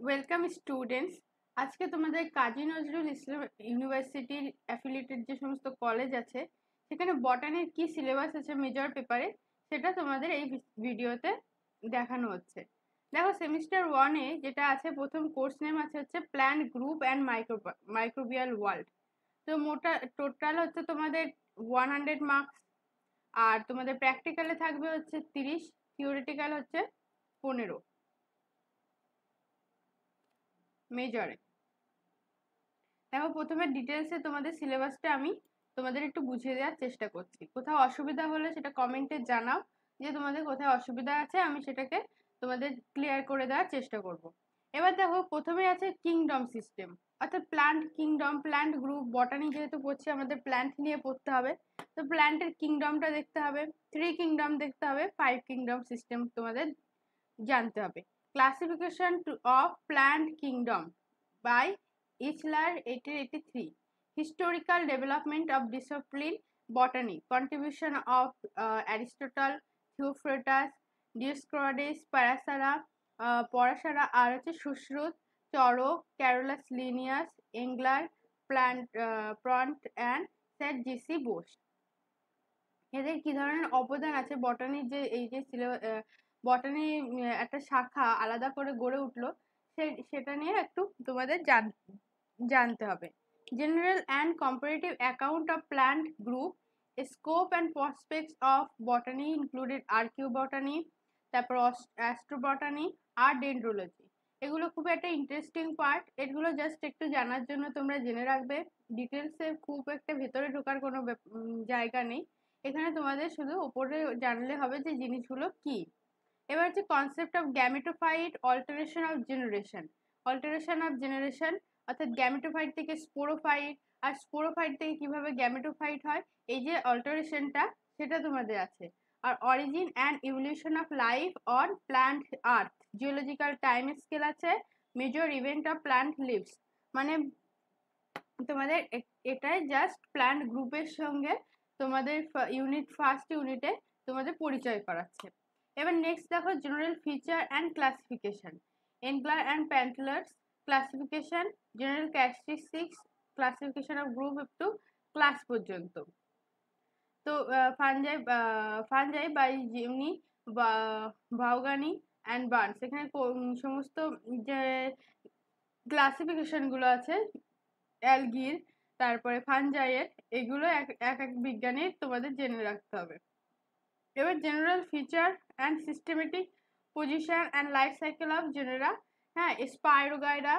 Welcome students. আজকে তোমাদের কাজী নজরুল ইসলাম ইউনিভার্সিটির অ্যাফিলিয়েটেড যে সমস্ত কলেজ আছে সেখানে বটানির কি সিলেবাস আছে মেজর পেপারে সেটা তোমাদের এই ভিডিওতে দেখানো হচ্ছে। দেখো, সেমিস্টার 1-এ যেটা আছে, প্রথম কোর্স নেম আছে হচ্ছে plant group and microbial world. তো টোটাল হচ্ছে তোমাদের 100 মার্কস, আর তোমাদের প্র্যাকটিক্যালে থাকবে হচ্ছে 30, থিওরিটিক্যাল হচ্ছে 15 মেজরে। দেখো, প্রথমে ডিটেলসে তোমাদের সিলেবাসটা আমি তোমাদের একটু বুঝিয়ে দেওয়ার চেষ্টা করছি। কোথাও অসুবিধা হলে সেটা কমেন্টে জানাও, যে তোমাদের কোথায় অসুবিধা আছে, আমি সেটাকে তোমাদের ক্লিয়ার করে দেওয়ার চেষ্টা করব। এবার দেখো, প্রথমে আছে কিংডম সিস্টেম, অর্থাৎ প্ল্যান্ট কিংডম, প্ল্যান্ট গ্রুপ। বটানি যেহেতু পড়ছি, আমাদের প্ল্যান্ট নিয়ে পড়তে হবে, তো প্ল্যান্টের কিংডমটা দেখতে হবে, 3 কিংডম দেখতে হবে, 5 কিংডম সিস্টেম তোমাদের জানতে হবে। Classification of plant kingdom by Eichler 1883. Historical development of discipline botany. Contribution of Aristotle, Theophrastus, Dioscorides, Parashara, আর হচ্ছে Sushruta, Charaka, Carolus Linnaeus, Engler, Prantl and সেট জিসি বোস। এদের কি ধরনের অবদান আছে বটানির, যে এই যে বটানি একটা শাখা আলাদা করে গড়ে উঠলো, সেটা নিয়ে একটু তোমাদের জানতে হবে। General and comparative account of plant group, scope and prospects of botany included archaeobotany, তারপর অ্যাস্ট্রোবটানি আর ডেন্ড্রোলজি। এগুলো খুব একটা ইন্টারেস্টিং পার্ট, এগুলো জাস্ট একটু জানার জন্য তোমরা জেনে রাখবে। ডিটেলসে খুব একটা ভেতরে ঢোকার কোনো জায়গা নেই এখানে, তোমাদের শুধু উপরে জানলে হবে যে জিনিসগুলো কি। এবার হচ্ছে concept of gametophyte, alteration of generation, অর্থাৎ গ্যামেটোফাইট থেকে স্পোরোফাইট, আর স্পোরোফাইট থেকে কিভাবে গ্যামেটোফাইট হয়, এই যে অল্টারেশনটা, সেটা তোমাদের আছে। আর origin and evolution of life on plant earth, geological time scale আছে, major event of plant lives. মানে তোমাদের এটাই জাস্ট প্ল্যান্ট গ্রুপের সঙ্গে তোমাদের ফার্স্ট ইউনিটে তোমাদের পরিচয় করাচ্ছে। এবার নেক্সট দেখো, general feature and classification, Engler and Prantl's classification, general characteristics, classification of group up to class পর্যন্ত। তো ফানজাই বাই জিমনি, ভাউগানি অ্যান্ড বার্নস, এখানে সমস্ত যে ক্লাসিফিকেশনগুলো আছে অ্যালগির, তারপরে ফানজাইয়ের, এগুলো এক এক বিজ্ঞানীর তোমাদের জেনে রাখতে হবে। এবার general feature and systematic position and life cycle of genera. হ্যাঁ, Spirogyra,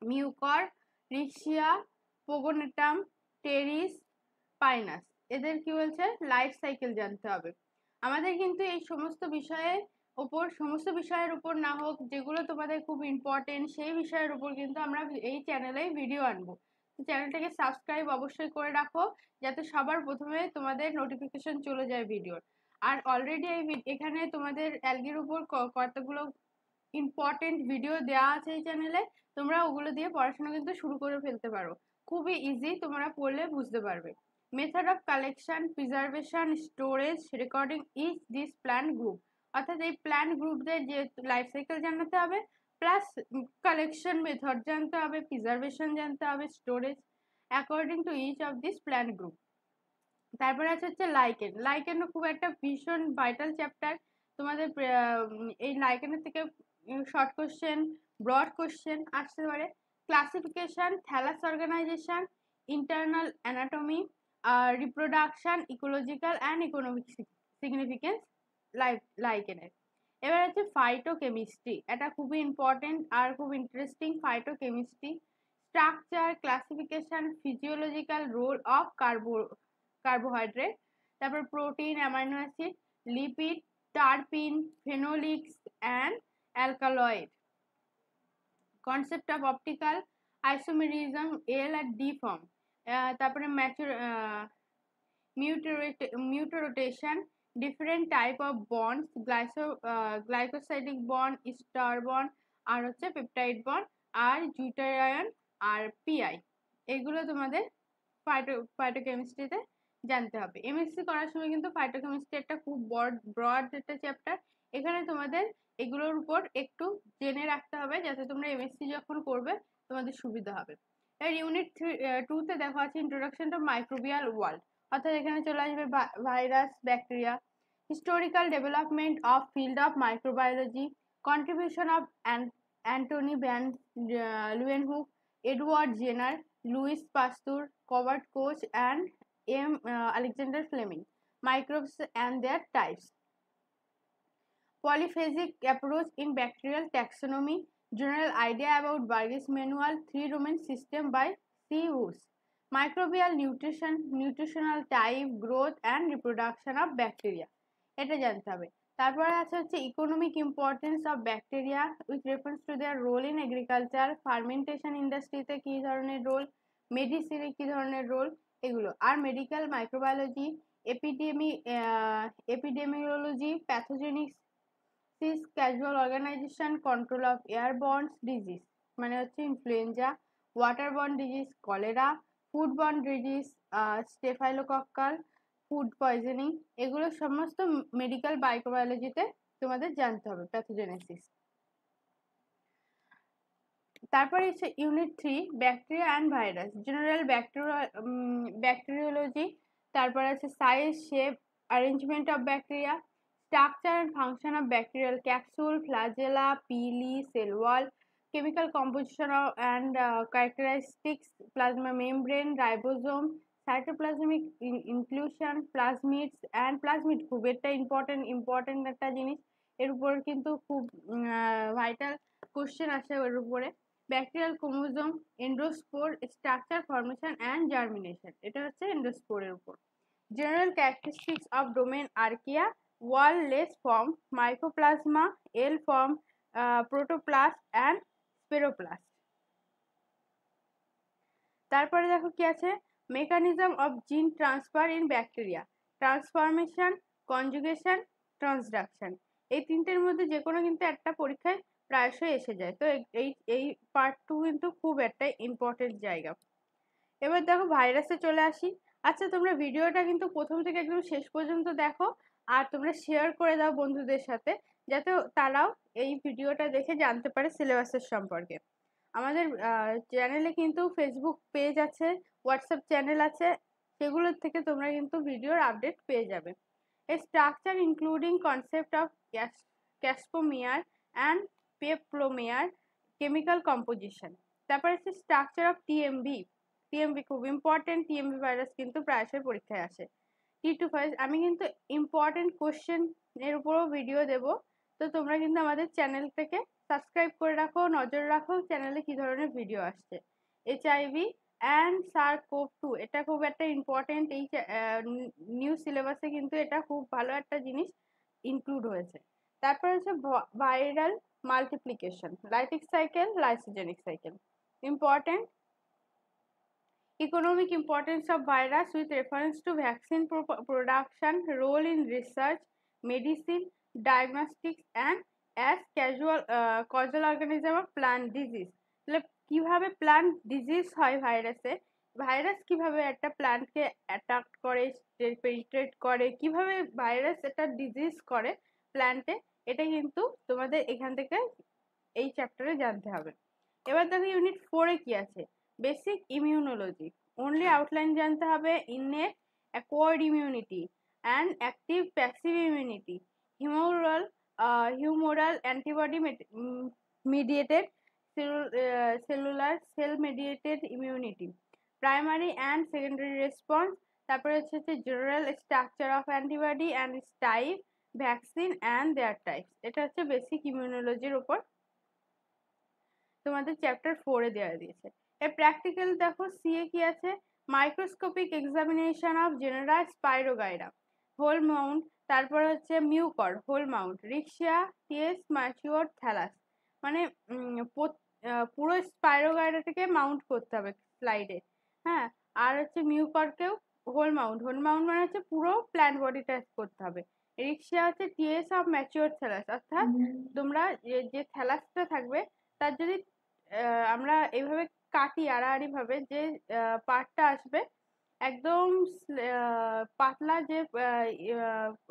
Mucor, Riccia, Pogonatum, Pteris, Pinus, এদের কি বলছে লাইফ সাইকেল জানতে হবে। আমাদের কিন্তু এই সমস্ত বিষয়ের উপর না হোক, যেগুলো তোমাদের খুব ইম্পর্টেন্ট সেই বিষয়ের উপর কিন্তু আমরা এই চ্যানেলে ভিডিও আনবো। চ্যানেলটাকে সাবস্ক্রাইব অবশ্যই করে রাখো, যাতে সবার প্রথমে তোমাদের নোটিফিকেশন চলে যায় ভিডিওর। আর অলরেডি এখানে তোমাদের অ্যালগির উপর কতগুলো ইম্পর্টেন্ট ভিডিও দেওয়া আছে এই চ্যানেলে, তোমরা ওগুলো দিয়ে পড়াশোনা কিন্তু শুরু করে ফেলতে পারো। খুবই ইজি, তোমরা পড়লে বুঝতে পারবে। Method of collection, preservation, storage, recording each this plant group, অর্থাৎ এই প্ল্যান্ট গ্রুপদের যে লাইফ সাইকেল জানাতে হবে, প্লাস কালেকশন মেথড জানতে হবে, প্রিজার্ভেশন জানতে হবে, storage according to each of this plant group. তারপরে হচ্ছে লাইকেনও খুব একটা ভীষণ ভাইটাল চ্যাপ্টার। তোমাদের এই লাইকেনের থেকে শর্ট কোশ্চেন, ব্রড কোশ্চেন আসতে পারে। Classification, thallus organization, internal anatomy, reproduction, ecological and economic significance লাইকেনের। এবার হচ্ছে ফাইটোকেমিস্ট্রি, এটা খুবই ইম্পর্টেন্ট আর খুব interesting. Phytochemistry, structure, classification, physiological role of carbohydrate, তারপর protein, amino acid, lipid, terpene, phenolics and alkaloid. Concept of optical isomerism, L আর D form. তারপরে mutarotation, different type of bonds, glycosidic bond, ester bond, আর হচ্ছে peptide bond, আর zwitterion, আর pI. এগুলো তোমাদের ফাইটোকেমিস্ট্রিতে জানতে হবে। এমএসসি করার সময় কিন্তু ফাইটোকেমিস্ট্রি একটা খুব ব্রড একটা চ্যাপ্টার। এখানে তোমাদের এগুলোর উপর একটু জেনে রাখতে হবে যাতে তোমরা এমএসসি যখন করবে তোমাদের সুবিধা হবে। এর ইউনিট 2 তে দেখো আছে ইন্ট্রোডাকশন টু মাইক্রোবিয়াল ওয়ার্ল্ড, অর্থাৎ এখানে চলে আসবে virus, bacteria, historical development of field of microbiology, contribution of Antonie van Leeuwenhoek, Edward Jenner, Louis Pasteur, Robert Koch and Alexander Fleming, microbes and their types. Polyphasic approach in bacterial taxonomy, general idea about Burgess manual, 3 domain system by C. Woos. Microbial nutrition, nutritional type, growth and reproduction of bacteria. এটা জানতে হবে। তারপরে আছে হচ্ছে economic importance of bacteria with reference to their role in agriculture, fermentation ইন্ডাস্ট্রিতে কী ধরনের role, মেডিসিনে কী ধরনের রোল, এগুলো। আর medical microbiology, epidemiology, pathogenics, casual organization, control of airborne disease মানে হচ্ছে influenza, waterborne disease, cholera, foodborne disease, staphylococcal, food poisoning, এগুলো সমস্ত মেডিকেল মাইক্রোবায়োলজিতে তোমাদের জানতে হবে, প্যাথোজেনেসিস। তারপরে হচ্ছে unit 3 bacteria and virus, general bacteriology, তারপরে আছে size, shape, arrangement of bacteria, structure and function of bacterial capsule, flagella, pili, cell wall, chemical composition of and characteristics, plasma membrane, ribosome, cytoplasmic inclusion, plasmids and plasmid খুব একটা important একটা জিনিস, এর উপর কিন্তু খুব ভাইটাল কোশ্চেন আসে ওর উপরে। Bacterial chromosome, endospore, structure, formation and germination, এটা হচ্ছে এন্ডোস্পোরের উপর। General characteristics of domain archaea, wall less form, mycoplasma, L form, protoplast and spheroplast. তারপরে দেখো কি আছে, mechanism of gene transfer in bacteria, transformation, conjugation, transduction, এই তিনটের মধ্যে যে কোনো কিন্তু একটা পরীক্ষায় প্রায়শই এসে যায়। তো এই পার্ট 2 কিন্তু খুব একটা ইম্পর্টেন্ট জায়গা। এবার দেখো ভাইরাসে চলে আসি। আচ্ছা, তোমরা ভিডিওটা কিন্তু প্রথম থেকে একদম শেষ পর্যন্ত দেখো, আর তোমরা শেয়ার করে দাও বন্ধুদের সাথে, যাতে তারাও এই ভিডিওটা দেখে জানতে পারে সিলেবাসের সম্পর্কে। আমাদের চ্যানেলে কিন্তু ফেসবুক পেজ আছে, হোয়াটসঅ্যাপ চ্যানেল আছে, সেগুলোর থেকে তোমরা কিন্তু ভিডিওর আপডেট পেয়ে যাবে। এ structure including concept of capsomere and peplomere, chemical composition. তারপরে হচ্ছে স্ট্রাকচার অফ টিএমভি, টিএমভি খুব ইম্পর্টেন্ট, টিএমভি ভাইরাস কিন্তু প্রায়শই পরীক্ষায় আসে। T25, আমি কিন্তু ইম্পর্টেন্ট কোশ্চেন এর উপরও ভিডিও দেব, তো তোমরা কিন্তু আমাদের চ্যানেল থেকে সাবস্ক্রাইব করে রাখো, নজর রাখো চ্যানেলে কি ধরনের ভিডিও আসছে। এইচআইভি অ্যান্ড SARS-CoV-2, এটা খুব একটা ইম্পর্টেন্ট, এই নিউ সিলেবাসে কিন্তু এটা খুব ভালো একটা জিনিস ইনক্লুড হয়েছে। তারপর হচ্ছে viral multiplication, lytic cycle, lysogenic cycle, important. Economic importance of virus with reference to vaccine production, role in research, medicine, diagnostics and as causal organism of plant disease. তাহলে কিভাবে প্লান্ট ডিজিজ হয় ভাইরাসে, virus কিভাবে একটা প্লান্টকে attack করে, penetrate করে, কিভাবে virus একটা ডিজিজ করে প্লান্টে, এটা কিন্তু তোমাদের এখান থেকে এই চ্যাপ্টারে জানতে হবে। এবার দেখো ইউনিট 4-এ কি আছে, বেসিক ইমিউনোলজি, অনলি আউটলাইন জানতে হবে, innate, acquired immunity and active passive immunity, humoral antibody mediated cellular cell mediated immunity, primary and secondary response, তারপরে হচ্ছে general structure of antibody and its type, vaccine and their types, এটা হচ্ছে basic ইমিউনোলজির উপর তোমাদের chapter 4-এ দেওয়া দিয়েছে। এর practical দেখো সিএ কি আছে, microscopic examination of genera Spirogyra, whole mount, তারপর হচ্ছে Mucor, whole mount, Riccia, TS mature thallus, মানে পুরো স্পাইরোগাইরাটাকে মাউন্ট করতে হবে স্লাইডে, হ্যাঁ। আর হচ্ছে মিউকরকেও হোল মাউন্ট, হোল মাউন্ট মানে হচ্ছে পুরো প্ল্যান্ট বডিটা করতে হবে। রিক্সিয়া হচ্ছে টিএস অফ ম্যাচিওর থ্যালাস, অর্থাৎ তোমরা যে থ্যালাসটা থাকবে তার যদি আমরা এইভাবে কাটি আড়াআড়ি ভাবে, যে পার্টটা আসবে একদম পাতলা, যে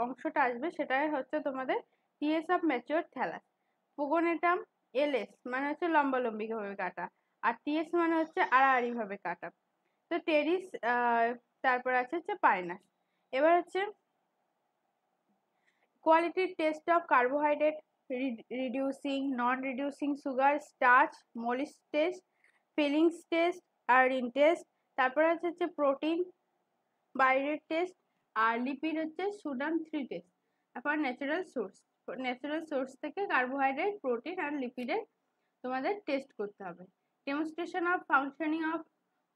অংশটা আসবে সেটাই হচ্ছে তোমাদের TS of mature thallus. Pogonatum LS মানে হচ্ছে লম্বালম্বি ভাবে কাটা, আর টিএস মানে হচ্ছে আড়াআড়ি ভাবে কাটা। তো টেরিস, তারপর আছে হচ্ছে পাইনাস। এবার হচ্ছে quality test of carbohydrate, reducing, non reducing sugar, starch, Molisch test, Fehling's test, iodine test. তারপরে হচ্ছে প্রোটিন বাইরের টেস্ট, আর লিপিড হচ্ছে সুডান 3 টেস্ট। তারপর ন্যাচারাল সোর্স থেকে কার্বোহাইড্রেট, প্রোটিন আর লিপিডের তোমাদের টেস্ট করতে হবে। Demonstration of functioning of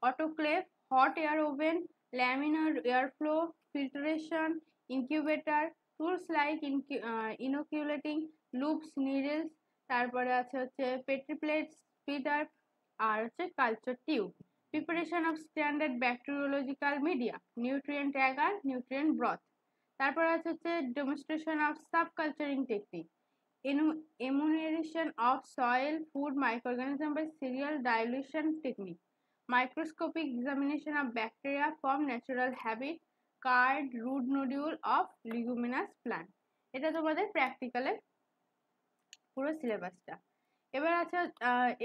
autoclave, hot air oven, laminar air flow, filtration, incubator, tools like inoculating, loops, needles, তারপরে আছে হচ্ছে পেট্রি প্লেট, স্পিডার, আর হচ্ছে culture tube. Preparation of standard bacteriological media, nutrient agar, nutrient broth. তারপর আছে হচ্ছে demonstration of subculturing technique, enumeration of soil, food, microorganism by serial dilution technique, microscopic examination of bacteria from natural habit, card root nodule of leguminous plant। এটা তোমাদের প্র্যাকটিক্যালের পুরো সিলেবাসটা। এবার আছে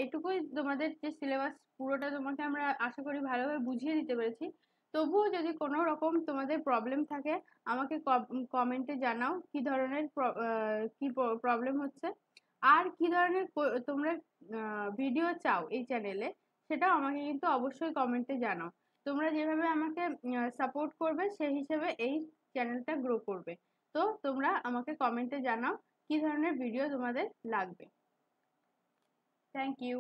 এটুকুই তোমাদের যে সিলেবাস পুরোটা তোমাকে আমরা আশা করি ভালোভাবে বুঝিয়ে দিতে পেরেছি। তবুও যদি কোনো রকম তোমাদের প্রবলেম থাকে আমাকে কমেন্টে জানাও কি ধরনের কি প্রবলেম হচ্ছে, আর কি ধরনের তোমরা ভিডিও চাও এই চ্যানেলে, সেটাও আমাকে কিন্তু অবশ্যই কমেন্টে জানাও। তোমরা যেভাবে আমাকে সাপোর্ট করবে সেই হিসেবে এই চ্যানেলটা গ্রো করবে। তো তোমরা আমাকে কমেন্টে জানাও কি ধরনের ভিডিও তোমাদের লাগবে। Thank you.